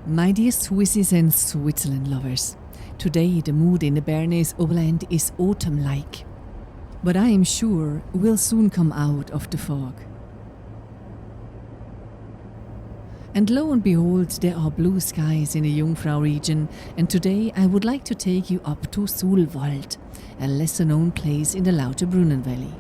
My dear Swissies and Switzerland lovers, today the mood in the Bernese Oberland is autumn-like. But I am sure we'll soon come out of the fog. And lo and behold, there are blue skies in the Jungfrau region, and today I would like to take you up to Sulwald, a lesser known place in the Lauterbrunnen valley.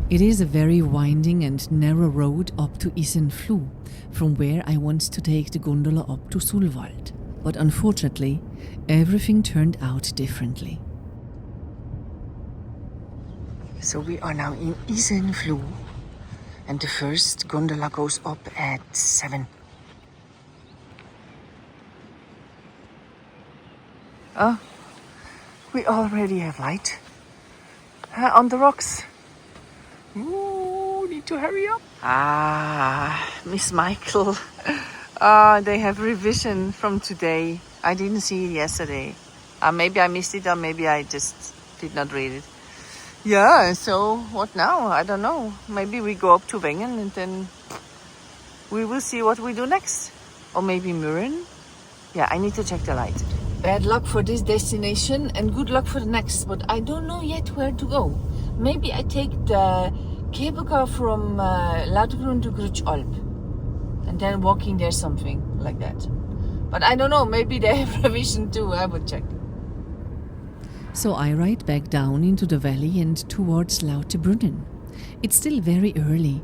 It is a very winding and narrow road up to Isenfluh, from where I want to take the gondola up to Sulwald. But unfortunately, everything turned out differently. So we are now in Isenfluh, and the first gondola goes up at 7. Oh, we already have light on the rocks. Ooh, need to hurry up. Miss Michel. They have revision from today. I didn't see it yesterday. Maybe I missed it, or maybe I just did not read it. Yeah, so what now? I don't know. Maybe we go up to Wengen and then we will see what we do next. Or maybe Mürren. Yeah, I need to check the light. Bad luck for this destination and good luck for the next, but I don't know yet where to go. Maybe I take the cable car from Lauterbrunnen to Grindelwald and then walking there, something like that. But I don't know, maybe they have revision too, I will check. So I ride back down into the valley and towards Lauterbrunnen. It's still very early.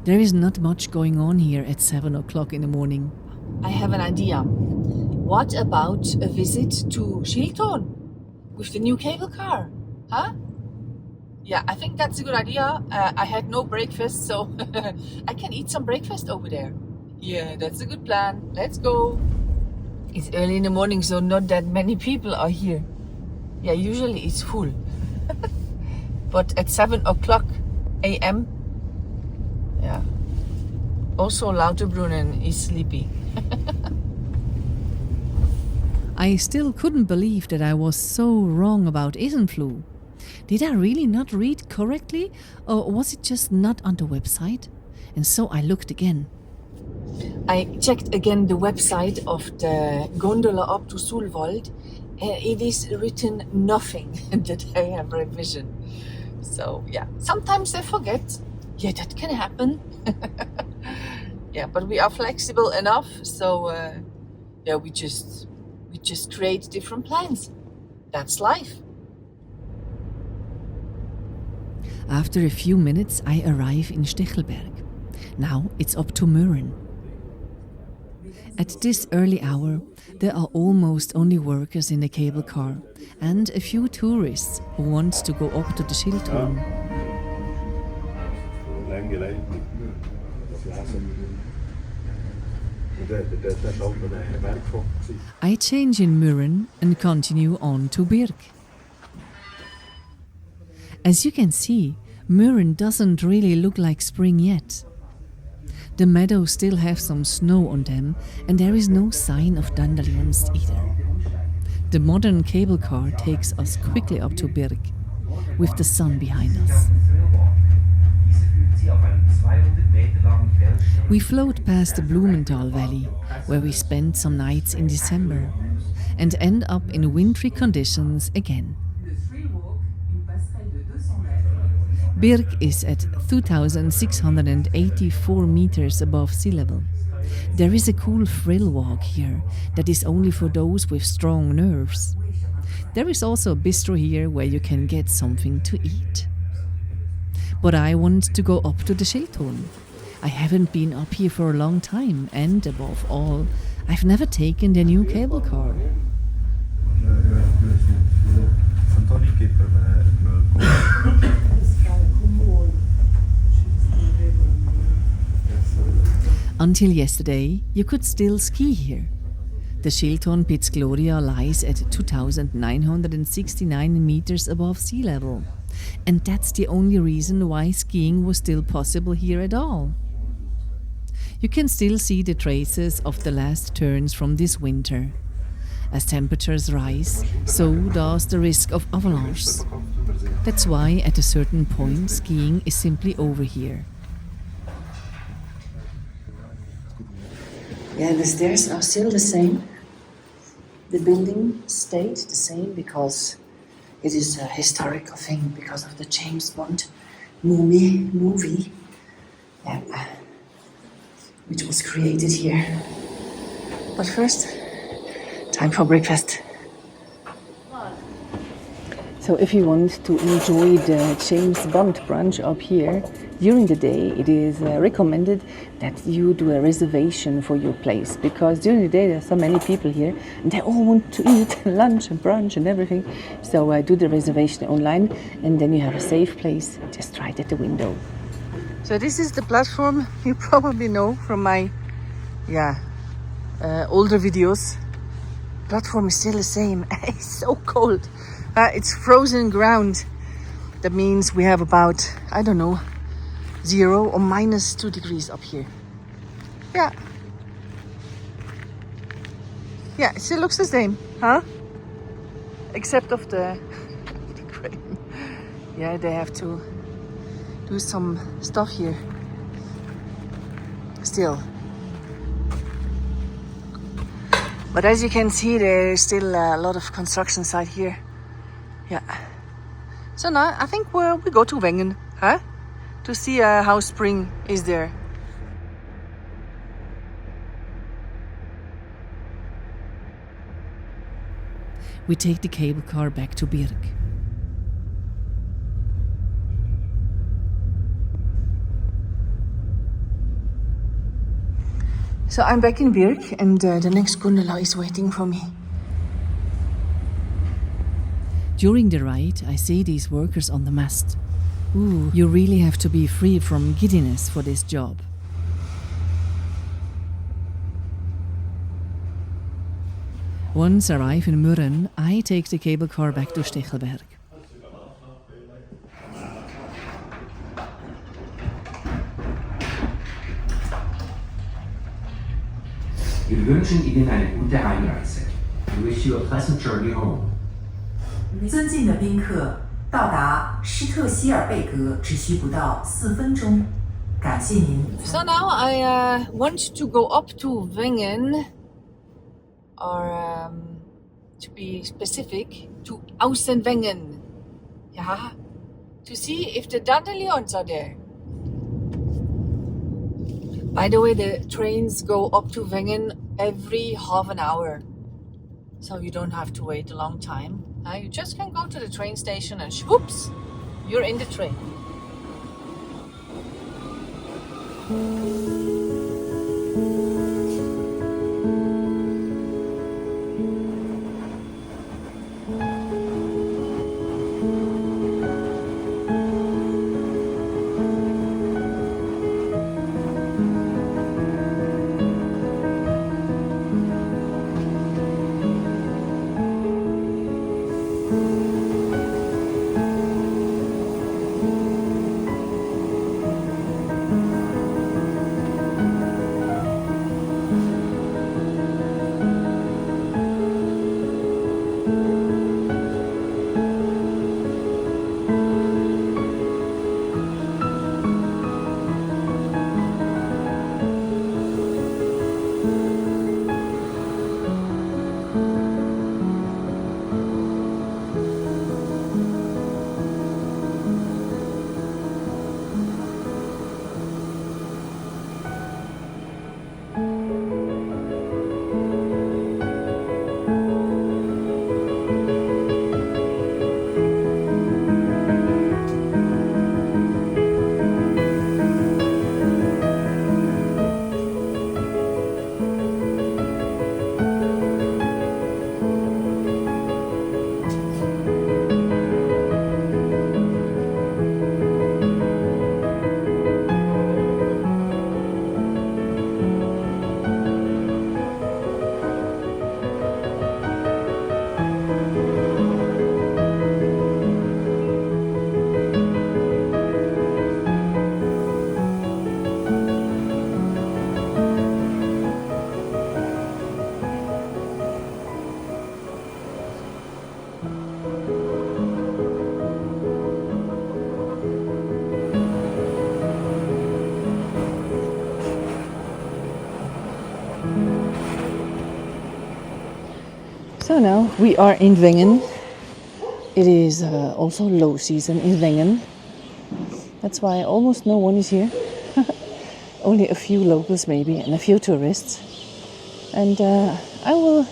There is not much going on here at 7 o'clock in the morning. I have an idea. What about a visit to Schilthorn with the new cable car? Huh? Yeah, I think that's a good idea. I had no breakfast, so I can eat some breakfast over there. Yeah, that's a good plan. Let's go. It's early in the morning, so not that many people are here. Yeah, usually it's full. But at 7 o'clock a.m., yeah. Also Lauterbrunnen is sleepy. I still couldn't believe that I was so wrong about Isenfluh. Did I really not read correctly, or was it just not on the website? And so I looked again. I checked again the website of the gondola up to Sulwald. It is written nothing that I have revision. So yeah, sometimes I forget. Yeah, that can happen. Yeah, but we are flexible enough, so yeah, we just create different plans. That's life. After a few minutes, I arrive in Stechelberg. Now it's up to Mürren. At this early hour, there are almost only workers in the cable car and a few tourists who want to go up to the Schilthorn. I change in Mürren and continue on to Birg. As you can see, Mürren doesn't really look like spring yet. The meadows still have some snow on them, and there is no sign of dandelions either. The modern cable car takes us quickly up to Birg, with the sun behind us. We float past the Blumenthal Valley, where we spent some nights in December, and end up in wintry conditions again. Birg is at 2,684 meters above sea level. There is a cool thrill walk here that is only for those with strong nerves. There is also a bistro here where you can get something to eat. But I want to go up to the Schilthorn. I haven't been up here for a long time, and above all, I've never taken the new cable car. Until yesterday, you could still ski here. The Schilthorn Piz Gloria lies at 2,969 meters above sea level. And that's the only reason why skiing was still possible here at all. You can still see the traces of the last turns from this winter. As temperatures rise, so does the risk of avalanches. That's why at a certain point skiing is simply over here. Yeah, the stairs are still the same. The building stayed the same because it is a historical thing because of the James Bond movie, yeah, which was created here. But first, time for breakfast. So if you want to enjoy the James Bond brunch up here during the day, it is recommended that you do a reservation for your place, because during the day there are so many people here and they all want to eat lunch and brunch and everything. So do the reservation online and then you have a safe place just right at the window. So this is the platform you probably know from my older videos. Platform is still the same. It's so cold. It's frozen ground. That means we have about, I don't know, 0 or -2 degrees up here. Yeah. Yeah, it still looks the same, huh? Except of the crane. Yeah, they have to do some stuff here. Still. But as you can see, there's still a lot of construction site here. Yeah. So now I think we go to Wengen, huh? To see how spring is there. We take the cable car back to Birg. So I'm back in Birg and the next gondola is waiting for me. During the ride, I see these workers on the mast. Ooh, you really have to be free from giddiness for this job. Once arrive in Mürren, I take the cable car back to Stechelberg. Wir wünschen Ihnen eine gute Heimreise. We wish you a pleasant journey home. 尊敬的宾客，到达施特希尔贝格只需不到4分钟。感谢您。So now I want to go up to Wengen, or to be specific, to Aussenwengen. Yeah, to see if the dandelions are there. By the way, the trains go up to Wengen every half an hour, so you don't have to wait a long time. You just can go to the train station and whoops, you're in the train. So now we are in Wengen. It is also low season in Wengen. That's why almost no one is here. Only a few locals maybe and a few tourists. And I will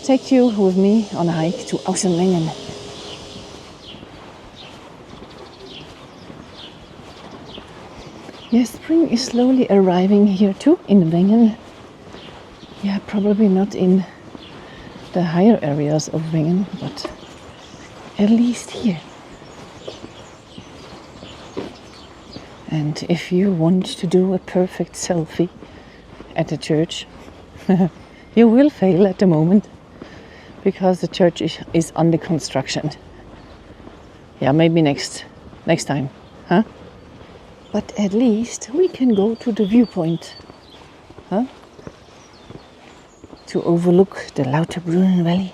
take you with me on a hike to Aussenwengen. Yes, spring is slowly arriving here too in Wengen. Yeah, probably not in the higher areas of Wengen, but at least here. And if you want to do a perfect selfie at the church, you will fail at the moment because the church is under construction. Yeah, maybe next time, huh? But at least we can go to the viewpoint, huh? To overlook the Lauterbrunnen valley.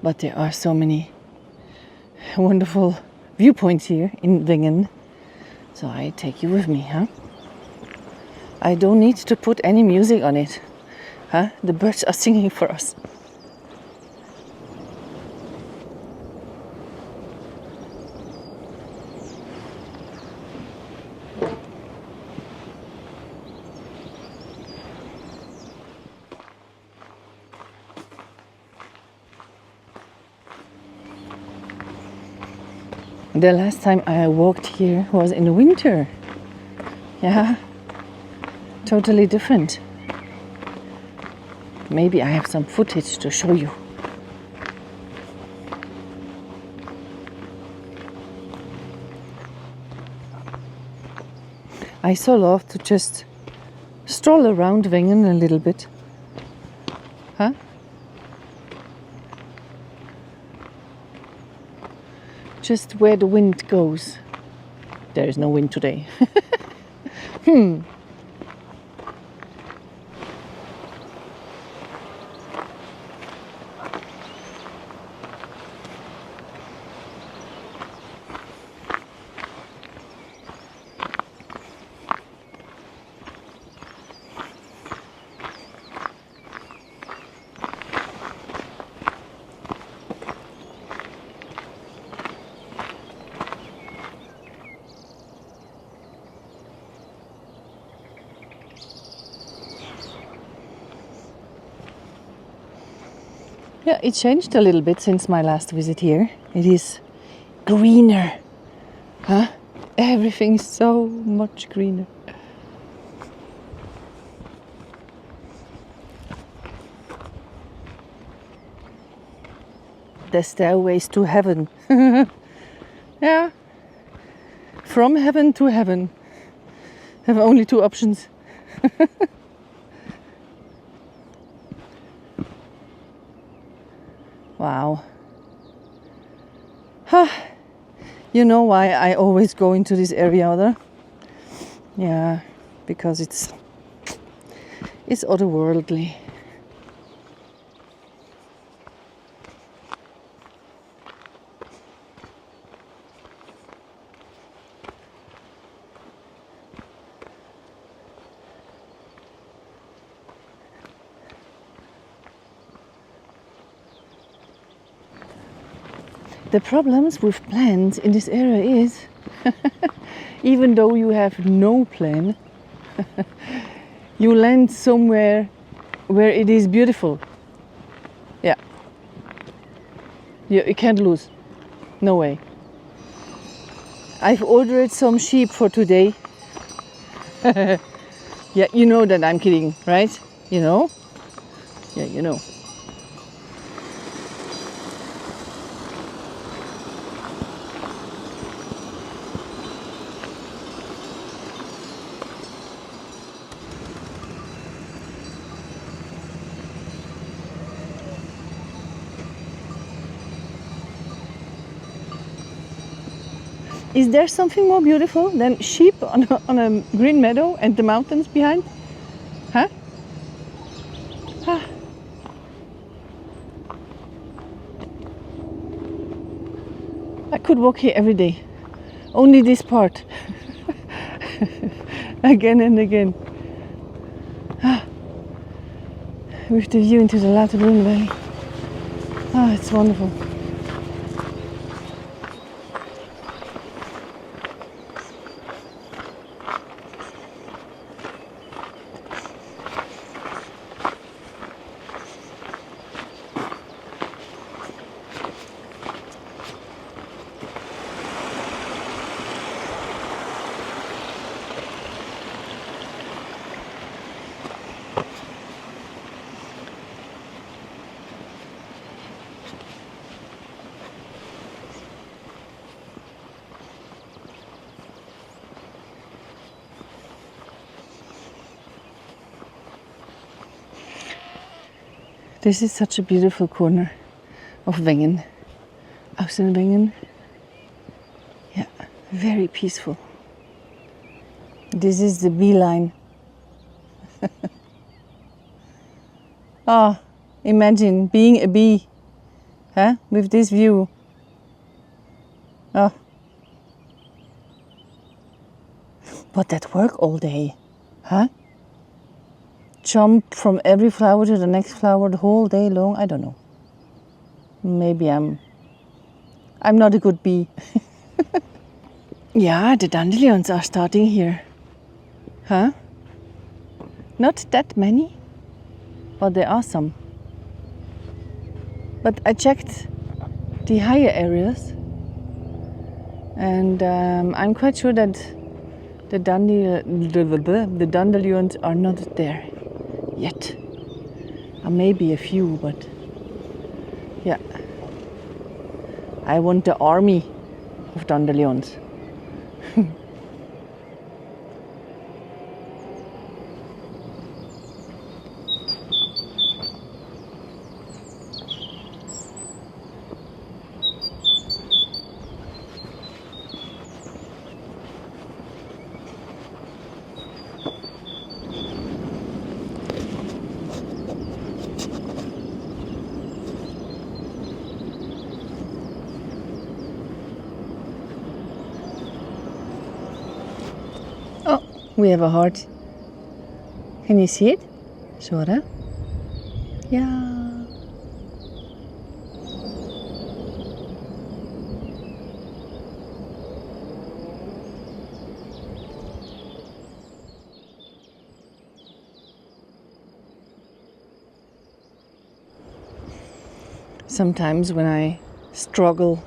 But there are so many wonderful viewpoints here in Wengen. So I take you with me, huh? I don't need to put any music on it, huh? The birds are singing for us. The last time I walked here was in the winter. Yeah, totally different. Maybe I have some footage to show you. I so love to just stroll around Wengen a little bit. Huh? Just where the wind goes. There is no wind today. Yeah, it changed a little bit since my last visit here. It is greener, huh? Everything is so much greener. The stairways to heaven. Yeah, from heaven to heaven. Have only two options. Wow. You know why I always go into this area, or? Yeah, because it's otherworldly. The problems with plans in this area is, even though you have no plan, you land somewhere where it is beautiful. Yeah. You can't lose. No way. I've ordered some sheep for today. Yeah, you know that I'm kidding, right? You know? Yeah, you know. Is there something more beautiful than sheep on a green meadow and the mountains behind? Huh? could walk here every day. Only this part. Again and again. With the view into the Lauterbrunnen Valley. Ah, it's wonderful. This is such a beautiful corner of Wengen. Aussenwengen. Yeah, very peaceful. This is the bee line. Oh, imagine being a bee, huh? With this view. Oh. But that work all day, huh? Jump from every flower to the next flower the whole day long. I don't know. Maybe I'm not a good bee. Yeah, the dandelions are starting here. Huh? Not that many, but there are some. But I checked the higher areas, and I'm quite sure that the dandelions are not there yet. Maybe a few, but yeah. I want the army of dandelions. Oh, we have a heart. Can you see it? Sorta. Yeah. Sometimes when I struggle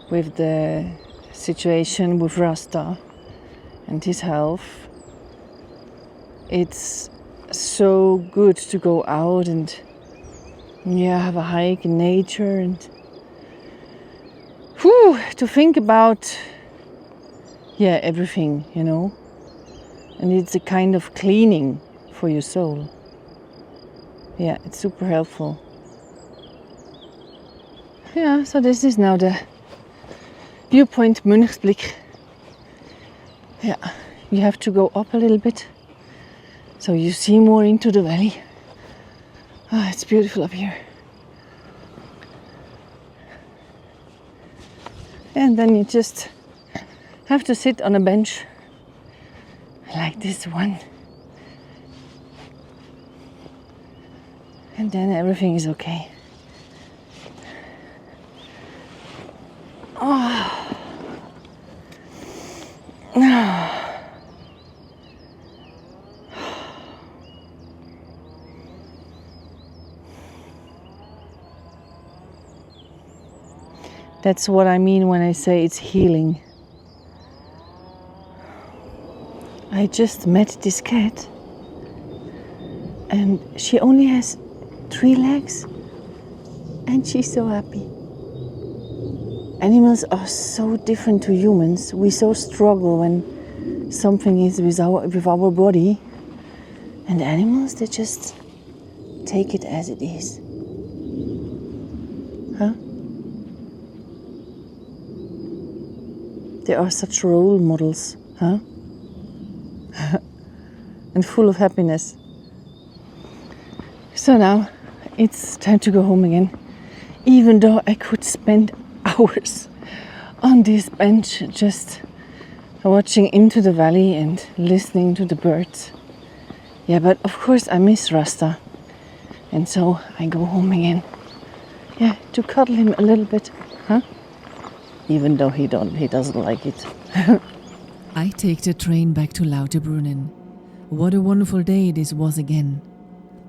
with the situation with Rasta and his health, it's so good to go out and have a hike in nature and to think about everything, and it's a kind of cleaning for your soul. Yeah, it's super helpful. Yeah, so this is now the viewpoint Mönchsblick. Yeah, you have to go up a little bit so you see more into the valley. Ah, it's beautiful up here. And then you just have to sit on a bench like this one. And then everything is okay. That's what I mean when I say it's healing. I just met this cat and she only has 3 legs and she's so happy. Animals are so different to humans. We so struggle when something is with our body, and animals, they just take it as it is. Huh? They are such role models, huh? And full of happiness. So now it's time to go home again, even though I could spend hours on this bench, just watching into the valley and listening to the birds. Yeah, but of course I miss Rasta, and so I go home again. Yeah, to cuddle him a little bit, huh? Even though he doesn't like it. I take the train back to Lauterbrunnen. What a wonderful day this was again.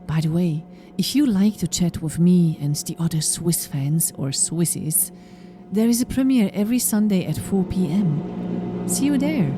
By the way, if you like to chat with me and the other Swiss fans or Swissies, there is a premiere every Sunday at 4 p.m. See you there.